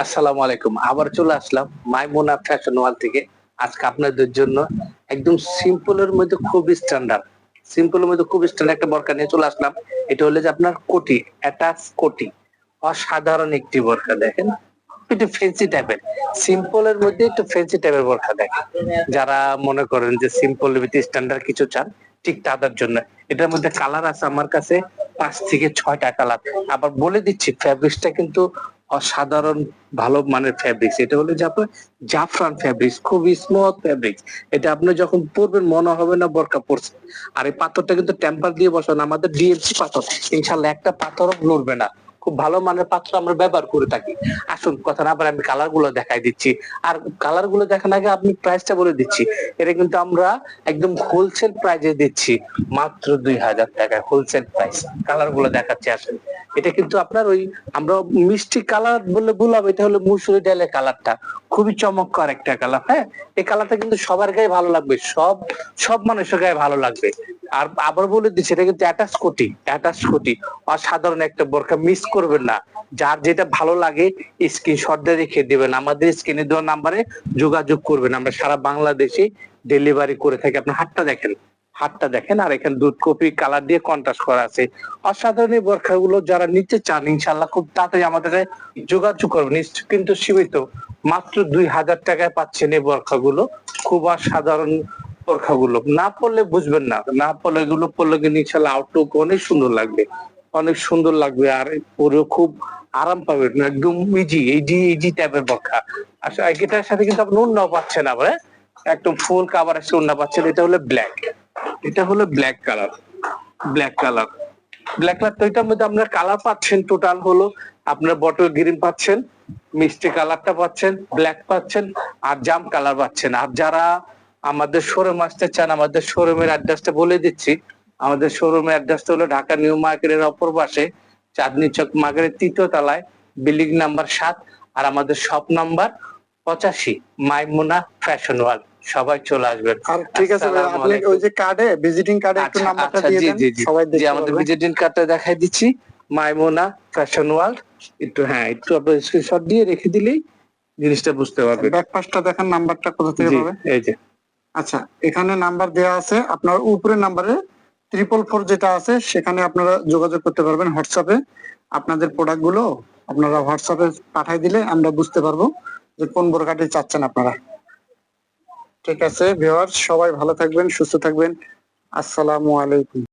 আসসালামু আলাইকুম। আবার চলে আসলাম মাইমুনা ফ্যাশন ওয়াল থেকে। আজকে আপনাদের জন্য একদম সিম্পলের মধ্যে খুব স্ট্যান্ডার্ড, একটা বোরকা নিয়ে চলে আসলাম। এটা হলো যে আপনার কোটি, অ্যাটাচ কোটি। অসাধারণ একটি বোরকা দেখেন, একটু ফেন্সি টাইপের, সিম্পলের মধ্যে একটু ফেন্সি টাইপের বোরকা দেখেন। যারা মনে করেন যে সিম্পল উইথ স্ট্যান্ডার্ড কিছু চান, ঠিক তাদের জন্য। এটার মধ্যে কালার আছে আমার কাছে 5 থেকে 6টা কালার। আবার বলে দিচ্ছি ফ্যাব্রিক্সটা কিন্তু অসাধারণ ভালো মানের ফ্যাব্রিক্স। এটা হলো যে আপনার জাফরান ফ্যাব্রিক্স, খুব স্মুথ ফ্যাব্রিক্স। এটা আপনি যখন পরবেন মনে হবে না বোরকা পরছে। আর এই পাথরটা কিন্তু টেম্পার দিয়ে বসানো, আমাদের ডিএমসি পাথর, ইনশাল্লাহ একটা পাথরও নড়বে না। খুব ভালো মানের পাত্র আমরা ব্যবহার করে থাকি। আসুন কথা না বলে আমি কালার গুলো দেখাই দিচ্ছি। আর কালার গুলো দেখার আগে আপনি প্রাইসটা বলে দিচ্ছি। এটা কিন্তু আমরা একদম হোলসেল প্রাইজে দিচ্ছি, মাত্র 2000 টাকায় হোলসেল প্রাইস। কালার গুলো দেখাচ্ছি আসেন। এটা কিন্তু আপনার ওই আমরা মিষ্টি কালার বলে বললাম, এটা হলো মুসুরি ডালের কালারটা, খুবই চমৎকার একটা কালার। হ্যাঁ, এই কালারটা কিন্তু সবার গায়ে ভালো লাগবে, সব সব মানুষের গায়ে ভালো লাগবে। আর আবার বলে দিচ্ছি এটা কিন্তু অ্যাটাচ কোটি, অসাধারণ একটা বোরকা, মিস করবেন না। যার যেটা ভালো লাগে স্ক্রিনশট দিয়ে রেখে দিবেন, আমাদের স্ক্রিনে দেওয়া নাম্বারে যোগাযোগ করবেন। আমরা সারা বাংলাদেশে ডেলিভারি করে থাকি। আপনি হাতটা দেখেন আর এখানে দুধ কপি কালার দিয়ে কন্ট্রাস্ট করা আছে। অসাধারণ এই বোরখাগুলো যারা নিতে চান ইনশাল্লাহ খুব তাড়াতাড়ি আমাদের সাথে যোগাযোগ করবেন। কিন্তু সীমিত, মাত্র 2000 টাকায় পাচ্ছেন এই বোরখাগুলো। খুব অসাধারণ বোরখাগুলো, না পড়লে বুঝবেন না, না পড়লে এগুলো পড়লে কিন্তু ইনশাল্লাহ আউটলুক অনেক সুন্দর লাগবে আর পরে খুব আরাম পাবেন, একদম ইজি টাইপের বোরখা। আসলে এটার সাথে কিন্তু আপনি ওড়নাও পাচ্ছেন আবার, হ্যাঁ? একদম ফুল কাভার এসে ওড়না পাচ্ছেন। এটা হলো ব্ল্যাক, তো এটার মধ্যে আপনার কালার পাচ্ছেন, টোটাল হলো আপনার বটল গ্রিন পাচ্ছেন, মিষ্টি কালারটা পাচ্ছেন, ব্ল্যাক পাচ্ছেন, আর জাম কালার পাচ্ছেন। আর যারা আমাদের শোরুম আসতে চান, আমাদের শোরুমের অ্যাড্রেসটা বলে দিচ্ছি। আমাদের শোরুমের অ্যাড্রেসটা হলো ঢাকা নিউ মার্কেটের অপর পাশে, চাঁদনী চক মার্কেটের 3য় তলায়, বিল্ডিং নাম্বার 7। আর আমাদের শপ নাম্বার 85, মাইমুনা ফ্যাশন ওয়ার্ল্ড। সবাই চলে আসবেন। আর ঠিক আছে ভাই, আপনি ওই যে কার্ডে ভিজিটিং কার্ডে একটু নাম্বারটা দিয়ে দেন, সবাই জি, দেখতে আমাদের পারবে। ভিজিটিং কার্ডটা দেখাই দিচ্ছি, মাইমুনা ফ্যাশন ওয়ার্ল্ড। একটু আপনার স্ক্রিনশট দিয়ে রেখে দিলেই জিনিসটা বুঝতে পারবেন। ব্যাক পাশটা দেখেন, নাম্বারটা কোথা থেকে জি, পাবে। এই যে আচ্ছা, এখানে নাম্বার দেওয়া আছে, আপনার উপরের নাম্বারে 444 যেটা আছে সেখানে আপনারা যোগাযোগ করতে পারবেন হোয়াটসঅ্যাপে। আপনাদের প্রোডাক্ট গুলো আপনারা হোয়াটসঅ্যাপে পাঠিয়ে দিলে আমরা বুঝতে পারবো যে কোন বোরকাটি চাচ্ছেন আপনারা। ঠিক আছে ভিউয়ার্স, সবাই ভালো থাকবেন, সুস্থ থাকবেন। আসসালামু আলাইকুম।